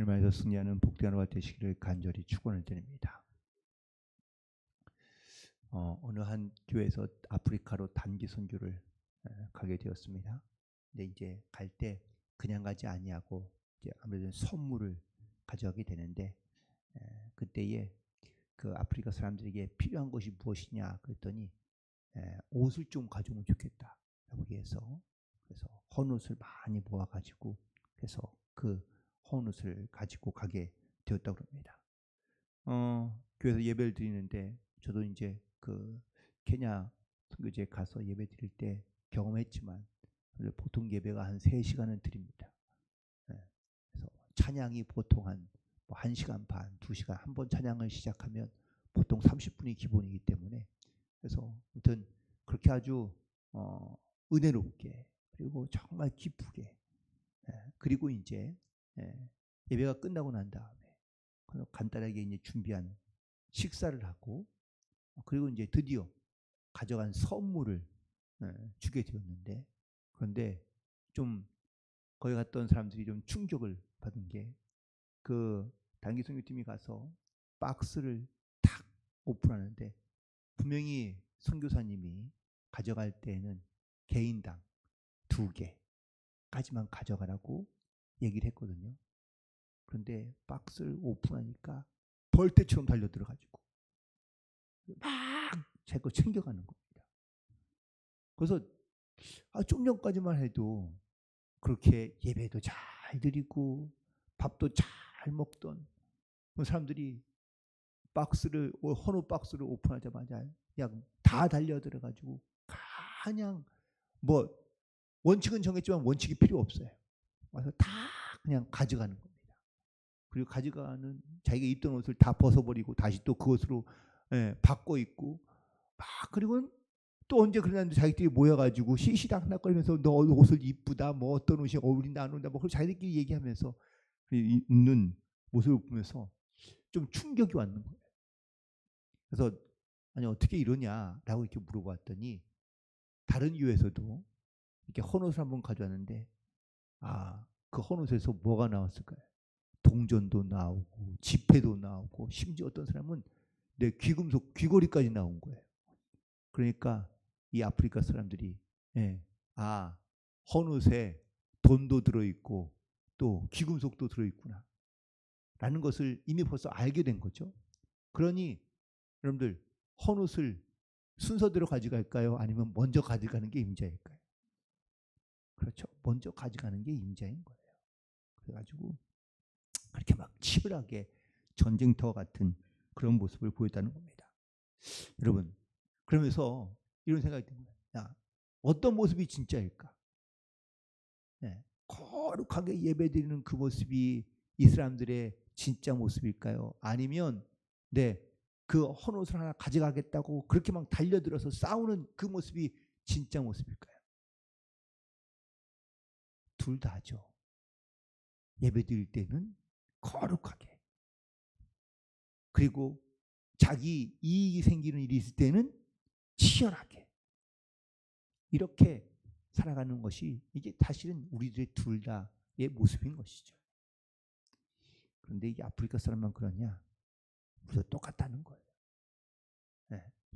주님 안에서 승리하는 복된 하루가 되시기를 간절히 축원을 드립니다. 어느 한 교회에서 아프리카로 단기 선교를 가게 되었습니다. 근데 이제 갈 때 그냥 가지 아니하고 이제 아무래도 선물을 가져가게 되는데 그때에 그 아프리카 사람들에게 필요한 것이 무엇이냐 그랬더니 옷을 좀 가져오면 좋겠다라고 해서 그래서 헌옷을 많이 모아가지고 그래서 그 헌옷을 가지고 가게 되었다고 합니다. 교회에서 예배를 드리는데 저도 이제 그 케냐 선교지에 가서 예배 드릴 때 경험했지만 보통 예배가 한 3시간은 드립니다. 그래서 찬양이 보통 한 1시간 반, 2시간 한 번 찬양을 시작하면 보통 30분이 기본이기 때문에 그래서 아무튼 그렇게 아주 은혜롭게 그리고 정말 기쁘게 그리고 이제 예배가 끝나고 난 다음에 간단하게 이제 준비한 식사를 하고 그리고 이제 드디어 가져간 선물을 주게 되었는데 그런데 좀 거기 갔던 사람들이 좀 충격을 받은 게 그 단기 선교팀이 가서 박스를 탁 오픈하는데 분명히 선교사님이 가져갈 때는 개인당 2개까지만 가져가라고 얘기를 했거든요. 그런데 박스를 오픈하니까 벌떼처럼 달려들어가지고 막 제 거 챙겨가는 겁니다. 그래서 좀 전까지만 해도 그렇게 예배도 잘 드리고 밥도 잘 먹던 그 사람들이 박스를 헌옷 박스를 오픈하자마자 그냥 다 달려들어가지고 그냥 뭐 원칙은 정했지만 원칙이 필요 없어요. 와서 다 그냥 가져가는 겁니다. 그리고 가져가는 자기가 입던 옷을 다 벗어버리고 다시 또 그것으로 바꿔 입고 막 그리고 또 언제 그러는데 자기들이 모여가지고 시시락락거리면서 너 옷을 이쁘다 뭐 어떤 옷이 어울린다 안 어울린다 뭐 자기들끼리 얘기하면서 입는 모습을 보면서 좀 충격이 왔는 거예요. 그래서 아니 어떻게 이러냐라고 이렇게 물어봤더니 다른 교회에서도 이렇게 헌옷을 한번 가져왔는데 그 헌옷에서 뭐가 나왔을까요? 동전도 나오고 지폐도 나오고 심지어 어떤 사람은 내 귀금속 귀걸이까지 나온 거예요. 그러니까 이 아프리카 사람들이 헌옷에 돈도 들어있고 또 귀금속도 들어있구나 라는 것을 이미 벌써 알게 된 거죠. 그러니 여러분들 헌옷을 순서대로 가져갈까요? 아니면 먼저 가져가는 게 임자일까요? 그렇죠. 먼저 가져가는 게 임자인 거예요. 그래가지고 그렇게 막 치열하게 전쟁터 같은 그런 모습을 보였다는 겁니다. 여러분 그러면서 이런 생각이 듭니다. 어떤 모습이 진짜일까? 거룩하게 예배드리는 그 모습이 이 사람들의 진짜 모습일까요? 아니면 그 헌옷을 하나 가져가겠다고 그렇게 막 달려들어서 싸우는 그 모습이 진짜 모습일까요? 둘 다죠. 예배드릴 때는 거룩하게 그리고 자기 이익이 생기는 일이 있을 때는 치열하게 이렇게 살아가는 것이 이게 사실은 우리들의 둘 다의 모습인 것이죠. 그런데 이게 아프리카 사람만 그러냐? 우리도 똑같다는 거예요.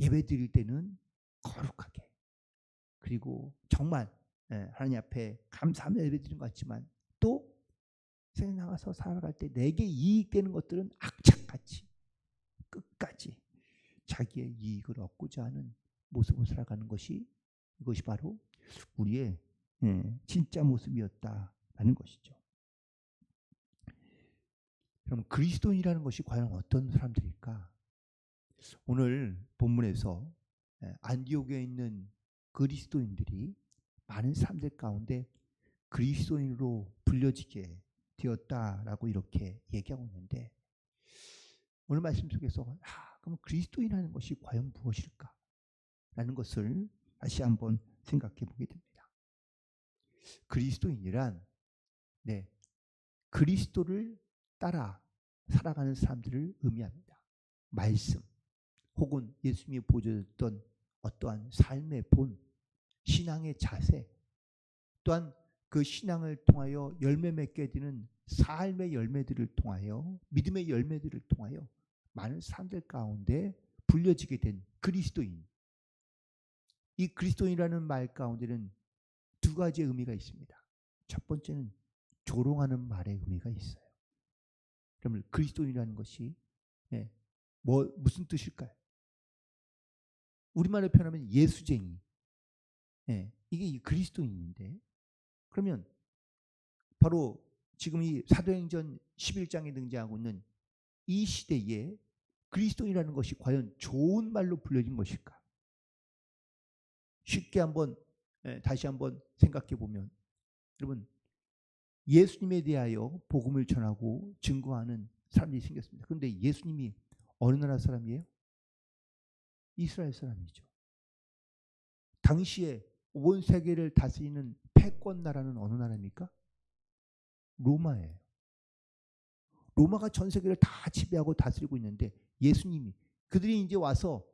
예배 드릴 때는 거룩하게 그리고 정말 하나님 앞에 감사하며 예배 드리는 것 같지만 또 세상 나가서 살아갈 때 내게 이익되는 것들은 악착같이 끝까지 자기의 이익을 얻고자 하는 모습을 살아가는 것이 이것이 바로 우리의 진짜 모습이었다라는 것이죠. 그럼 그리스도인이라는 것이 과연 어떤 사람들일까? 오늘 본문에서 안디옥에 있는 그리스도인들이 많은 사람들 가운데 그리스도인으로 불려지게 되었다라고 이렇게 얘기하고 있는데 오늘 말씀 속에서 그럼 그리스도인이라는 것이 과연 무엇일까? 라는 것을 다시 한번 생각해 보게 됩니다. 그리스도인이란 그리스도를 따라 살아가는 사람들을 의미합니다. 말씀 혹은 예수님이 보여줬던 어떠한 삶의 본, 신앙의 자세 또한 그 신앙을 통하여 열매 맺게 되는 삶의 열매들을 통하여, 믿음의 열매들을 통하여 많은 사람들 가운데 불려지게 된 그리스도인. 이 그리스도인이라는 말 가운데는 두 가지의 의미가 있습니다. 첫 번째는 조롱하는 말의 의미가 있어요. 그러면 그리스도인이라는 것이 무슨 뜻일까요? 우리말로 표현하면 예수쟁이. 이게 그리스도인인데, 그러면 바로 지금 이 사도행전 11장에 등장하고 있는 이 시대에 그리스도인이라는 것이 과연 좋은 말로 불려진 것일까? 쉽게 한번 다시 한번 생각해 보면, 여러분, 예수님에 대하여 복음을 전하고 증거하는 사람들이 생겼습니다. 그런데 예수님이 어느 나라 사람이에요? 이스라엘 사람이죠. 당시에 온 세계를 다스리는 패권 나라는 어느 나라입니까? 로마예요. 로마가 전 세계를 다 지배하고 다스리고 있는데, 예수님이, 그들이 이제 와서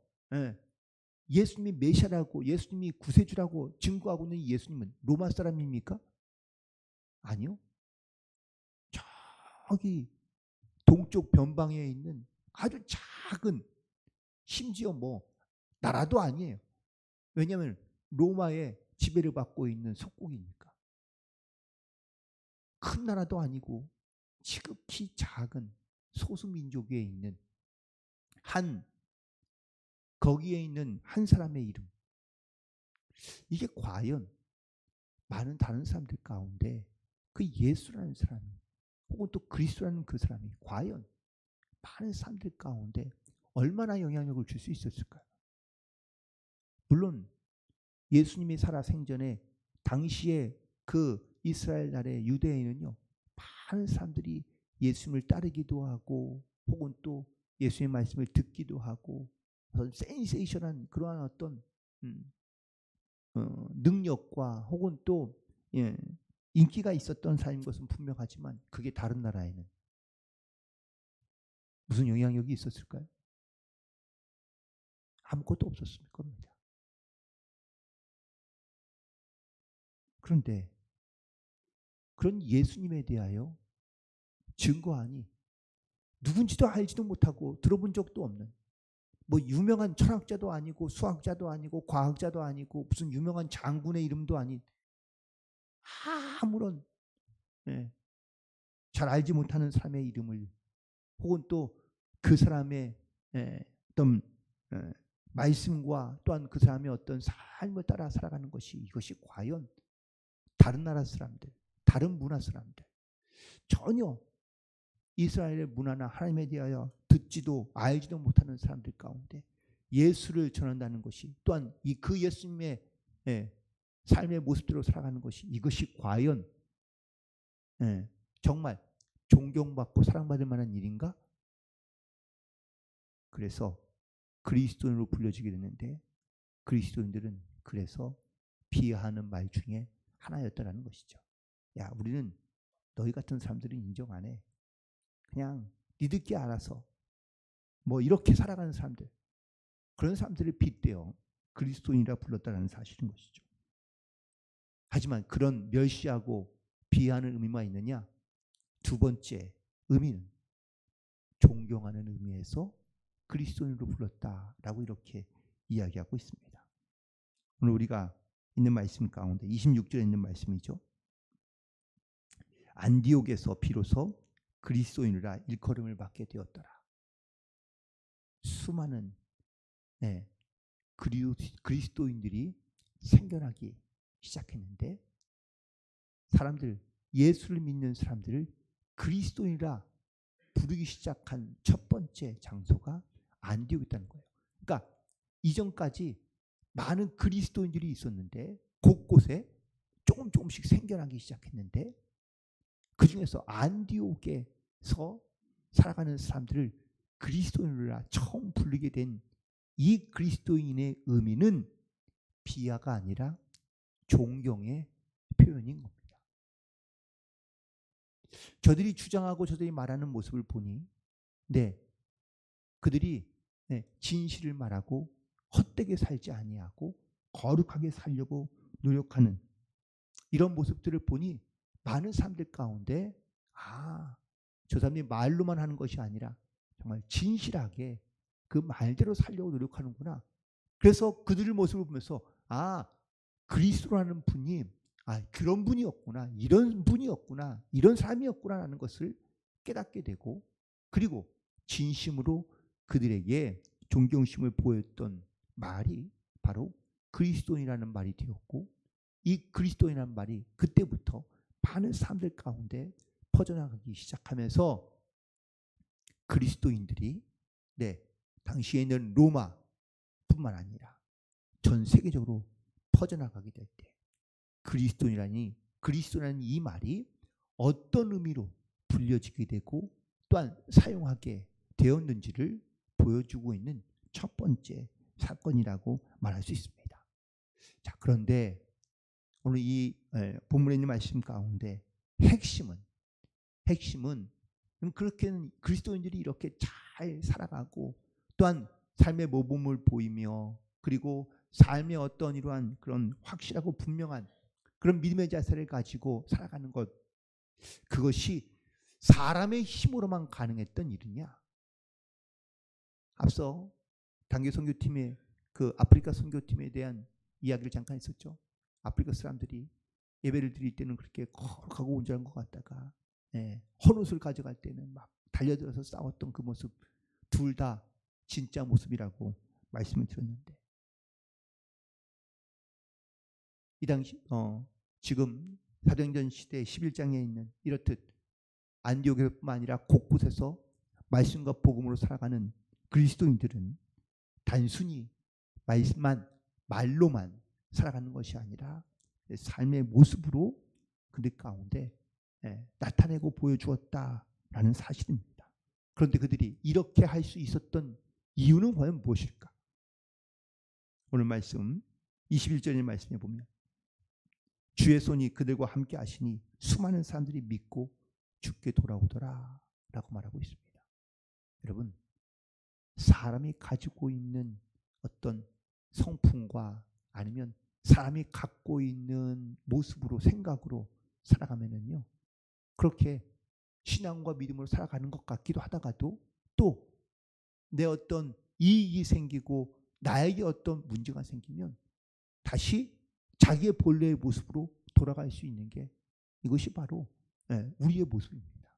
예수님이 메시아라고, 예수님이 구세주라고 증거하고 있는 예수님은 로마 사람입니까? 아니요. 저기 동쪽 변방에 있는 아주 작은, 심지어 나라도 아니에요. 왜냐하면 로마의 지배를 받고 있는 속국이니까. 큰 나라도 아니고 지극히 작은 소수민족에 있는 거기에 있는 한 사람의 이름. 이게 과연 많은 다른 사람들 가운데 그 예수라는 사람이, 혹은 또 그리스도라는 그 사람이 과연 많은 사람들 가운데 얼마나 영향력을 줄 수 있었을까요? 물론 예수님이 살아 생전에 당시에 그 이스라엘 나라의 유대인은요, 많은 사람들이 예수님을 따르기도 하고, 혹은 또 예수님의 말씀을 듣기도 하고, 센세이션한 그러한 어떤 능력과 혹은 또 인기가 있었던 사람인 것은 분명하지만, 그게 다른 나라에는 무슨 영향력이 있었을까요? 아무것도 없었을 겁니다. 그런데 그런 예수님에 대하여 증거하니 누군지도 알지도 못하고 들어본 적도 없는, 유명한 철학자도 아니고 수학자도 아니고 과학자도 아니고 무슨 유명한 장군의 이름도 아닌, 아무런 잘 알지 못하는 사람의 이름을, 혹은 또 그 사람의 어떤 말씀과 또한 그 사람의 어떤 삶을 따라 살아가는 것이, 이것이 과연 다른 나라 사람들, 다른 문화 사람들, 전혀 이스라엘의 문화나 하나님에 대하여 듣지도 알지도 못하는 사람들 가운데 예수를 전한다는 것이, 또한 그 예수님의 삶의 모습대로 살아가는 것이, 이것이 과연 정말 존경받고 사랑받을 만한 일인가? 그래서 그리스도인으로 불려지게 됐는데, 그리스도인들은 그래서 비하하는 말 중에 하나였다라는 것이죠. 야, 우리는 너희 같은 사람들은 인정 안 해. 그냥 니들끼리 알아서 이렇게 살아가는 사람들, 그런 사람들을 빗대어 그리스도인이라 불렀다는 사실인 것이죠. 하지만 그런 멸시하고 비하하는 의미만 있느냐? 두 번째 의미는 존경하는 의미에서 그리스도인으로 불렀다라고 이렇게 이야기하고 있습니다. 오늘 우리가 있는 말씀 가운데 26절에 있는 말씀이죠. 안디옥에서 비로소 그리스도인이라 일컬음을 받게 되었더라. 수많은 그리스도인들이 생겨나기 시작했는데, 사람들, 예수를 믿는 사람들을 그리스도인이라 부르기 시작한 첫 번째 장소가 안디옥이었다는 거예요. 그러니까 이전까지 많은 그리스도인들이 있었는데, 곳곳에 조금씩 생겨나기 시작했는데, 그 중에서 안디옥에서 살아가는 사람들을 그리스도인이라 처음 부르게 된 이 그리스도인의 의미는 비하가 아니라 존경의 표현인 겁니다. 저들이 주장하고 저들이 말하는 모습을 보니, 그들이 진실을 말하고 헛되게 살지 아니하고 거룩하게 살려고 노력하는 이런 모습들을 보니 많은 사람들 가운데 저 사람이 말로만 하는 것이 아니라 정말 진실하게 그 말대로 살려고 노력하는구나. 그래서 그들의 모습을 보면서 그리스도라는 분이 그런 분이었구나, 이런 분이었구나, 이런 사람이었구나라는 것을 깨닫게 되고, 그리고 진심으로 그들에게 존경심을 보였던 말이 바로 그리스도인이라는 말이 되었고, 이 그리스도인이라는 말이 그때부터 많은 사람들 가운데 퍼져나가기 시작하면서 그리스도인들이 당시에 있는 로마뿐만 아니라 전 세계적으로 퍼져나가게 될 때 그리스도라는 이 말이 어떤 의미로 불려지게 되고 또한 사용하게 되었는지를 보여주고 있는 첫 번째 사건이라고 말할 수 있습니다. 자, 그런데 오늘 이 본문에 있는 말씀 가운데 핵심은 그렇게는 그리스도인들이 이렇게 잘 살아가고 또한 삶의 모범을 보이며 그리고 삶의 어떤 이러한 그런 확실하고 분명한 그런 믿음의 자세를 가지고 살아가는 것, 그것이 사람의 힘으로만 가능했던 일이냐? 앞서 단계 선교팀의 그 아프리카 선교팀에 대한 이야기를 잠깐 했었죠. 아프리카 사람들이 예배를 드릴 때는 그렇게 거룩하고 온전한 것 같다가 헌옷을 가져갈 때는 막 달려들어서 싸웠던 그 모습, 둘 다 진짜 모습이라고 말씀을 드렸는데, 이 당시 지금 사도행전 시대 11장에 있는 이렇듯 안디옥뿐만 아니라 곳곳에서 말씀과 복음으로 살아가는 그리스도인들은 단순히 말로만 살아가는 것이 아니라 삶의 모습으로 그들 가운데 나타내고 보여주었다라는 사실입니다. 그런데 그들이 이렇게 할 수 있었던 이유는 과연 무엇일까? 오늘 말씀 21절의 말씀에 보면 주의 손이 그들과 함께 하시니 수많은 사람들이 믿고 주께 돌아오더라 라고 말하고 있습니다. 여러분, 사람이 가지고 있는 어떤 성품과 아니면 사람이 갖고 있는 모습으로 생각으로 살아가면은요, 그렇게 신앙과 믿음으로 살아가는 것 같기도 하다가도 또 내 어떤 이익이 생기고 나에게 어떤 문제가 생기면 다시 자기의 본래의 모습으로 돌아갈 수 있는 게 이것이 바로 우리의 모습입니다.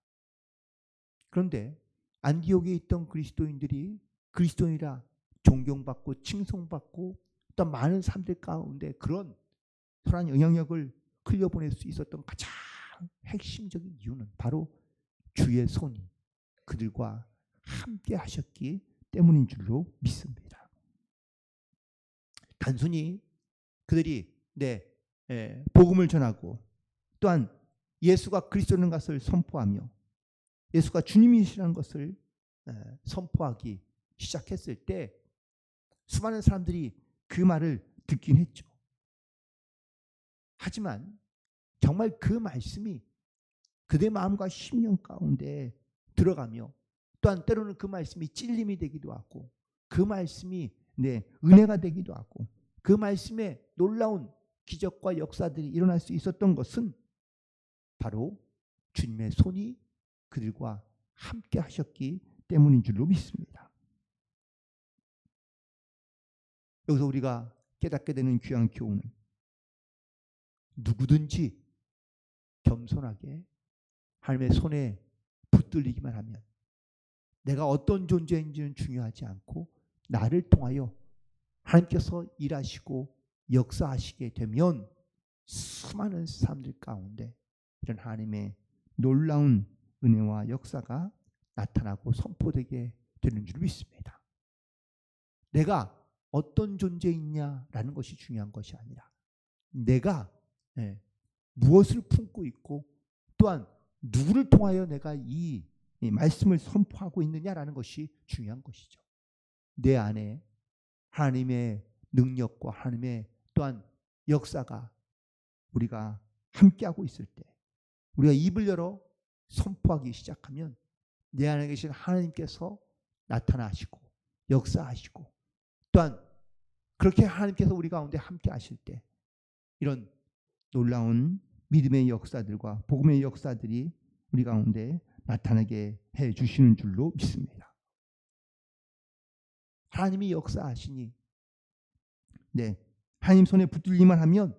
그런데 안디옥에 있던 그리스도인들이 그리스도인이라 존경받고 칭송받고 또 많은 사람들 가운데 그런 선한 영향력을 흘려보낼 수 있었던 가장 핵심적인 이유는 바로 주의 손이 그들과 함께 하셨기 때문인 줄로 믿습니다. 단순히 그들이 복음을 전하고 또한 예수가 그리스도라는 것을 선포하며 예수가 주님이시라는 것을 선포하기 시작했을 때 수많은 사람들이 그 말을 듣긴 했죠. 하지만 정말 그 말씀이 그들의 마음과 심령 가운데 들어가며 또한 때로는 그 말씀이 찔림이 되기도 하고 그 말씀이 은혜가 되기도 하고 그 말씀에 놀라운 기적과 역사들이 일어날 수 있었던 것은 바로 주님의 손이 그들과 함께 하셨기 때문인 줄로 믿습니다. 여기서 우리가 깨닫게 되는 귀한 교훈은 누구든지 겸손하게 하나님의 손에 붙들리기만 하면 내가 어떤 존재인지는 중요하지 않고 나를 통하여 하나님께서 일하시고 역사하시게 되면 수많은 사람들 가운데 이런 하나님의 놀라운 은혜와 역사가 나타나고 선포되게 되는 줄 믿습니다. 내가 어떤 존재이냐라는 것이 중요한 것이 아니라 내가 무엇을 품고 있고 또한 누구를 통하여 내가 이 말씀을 선포하고 있느냐라는 것이 중요한 것이죠. 내 안에 하나님의 능력과 하나님의 또한 역사가 우리가 함께하고 있을 때 우리가 입을 열어 선포하기 시작하면 내 안에 계신 하나님께서 나타나시고 역사하시고 또한 그렇게 하나님께서 우리 가운데 함께 하실 때 이런 놀라운 믿음의 역사들과 복음의 역사들이 우리 가운데 나타나게 해 주시는 줄로 믿습니다. 하나님이 역사하시니 하나님 손에 붙들기만 하면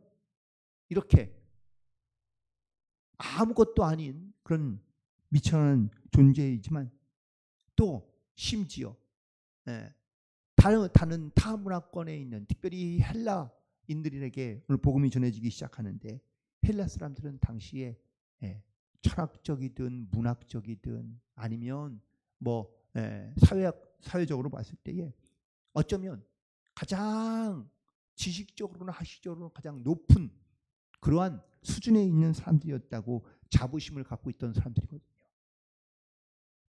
이렇게 아무것도 아닌 그런 미천한 존재이지만 또 심지어 다른 타 문화권에 있는 특별히 헬라인들에게 오늘 복음이 전해지기 시작하는데 헬라 사람들은 당시에 철학적이든 문학적이든 아니면 사회적으로 봤을 때에 어쩌면 가장 지식적으로나 학식적으로 가장 높은 그러한 수준에 있는 사람들이었다고 자부심을 갖고 있던 사람들이거든요.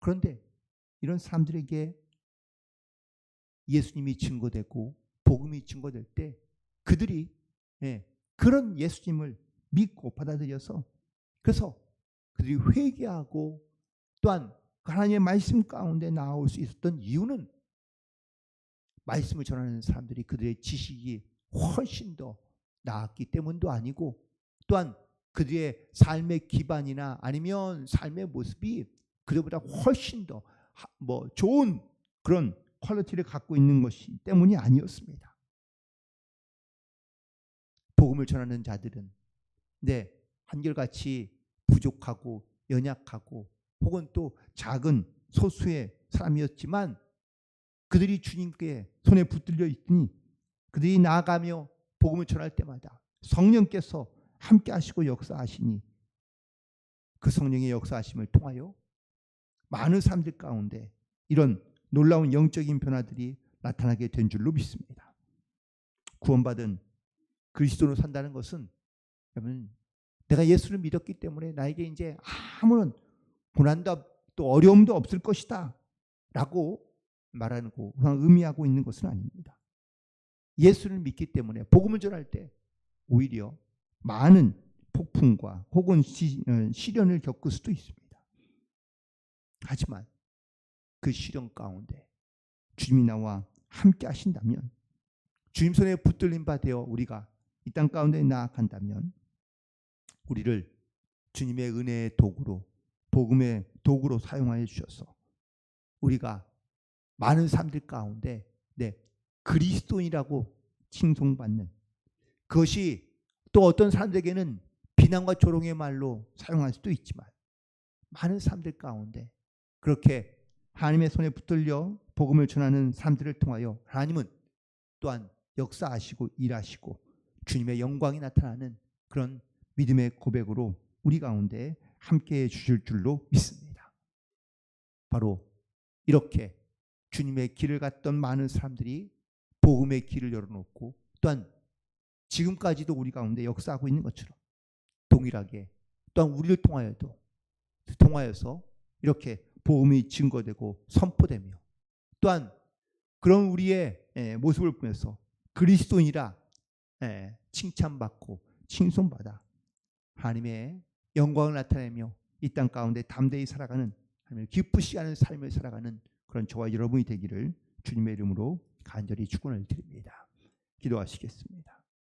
그런데 이런 사람들에게 예수님이 증거되고 복음이 증거될 때 그들이 그런 예수님을 믿고 받아들여서 그래서 그들이 회개하고 또한 하나님의 말씀 가운데 나올 수 있었던 이유는 말씀을 전하는 사람들이 그들의 지식이 훨씬 더 나았기 때문도 아니고 또한 그들의 삶의 기반이나 아니면 삶의 모습이 그들보다 훨씬 더 좋은 그런 퀄리티를 갖고 있는 것이 때문이 아니었습니다. 복음을 전하는 자들은 한결같이 부족하고 연약하고 혹은 또 작은 소수의 사람이었지만 그들이 주님께 손에 붙들려 있으니 그들이 나아가며 복음을 전할 때마다 성령께서 함께 하시고 역사하시니 그 성령의 역사하심을 통하여 많은 사람들 가운데 이런 놀라운 영적인 변화들이 나타나게 된 줄로 믿습니다. 구원받은 그리스도로 산다는 것은 여러분 내가 예수를 믿었기 때문에 나에게 이제 아무런 고난도 또 어려움도 없을 것이다 라고 말하는 거 의미하고 있는 것은 아닙니다. 예수를 믿기 때문에 복음을 전할 때 오히려 많은 폭풍과 혹은 시련을 겪을 수도 있습니다. 하지만 그 시련 가운데 주님이 나와 함께 하신다면 주님 손에 붙들림 바 되어 우리가 이 땅 가운데 나아간다면 우리를 주님의 은혜의 도구로 복음의 도구로 사용하여 주셔서 우리가 많은 사람들 가운데 그리스도인이라고 칭송받는 그것이 또 어떤 사람들에게는 비난과 조롱의 말로 사용할 수도 있지만 많은 사람들 가운데 그렇게 하나님의 손에 붙들려 복음을 전하는 사람들을 통하여 하나님은 또한 역사하시고 일하시고 주님의 영광이 나타나는 그런 믿음의 고백으로 우리 가운데 함께해 주실 줄로 믿습니다. 바로 이렇게 주님의 길을 갔던 많은 사람들이 복음의 길을 열어놓고 또한 지금까지도 우리 가운데 역사하고 있는 것처럼 동일하게 또한 우리를 통하여서 이렇게 복음이 증거되고 선포되며 또한 그런 우리의 모습을 보면서 그리스도인이라 칭찬받고 칭송받아 하나님의 영광을 나타내며 이 땅 가운데 담대히 살아가는 하나님을 기쁘시게 하는 삶을 살아가는 그런 저와 여러분이 되기를 주님의 이름으로 간절히 축원을 드립니다. 기도하시겠습니다.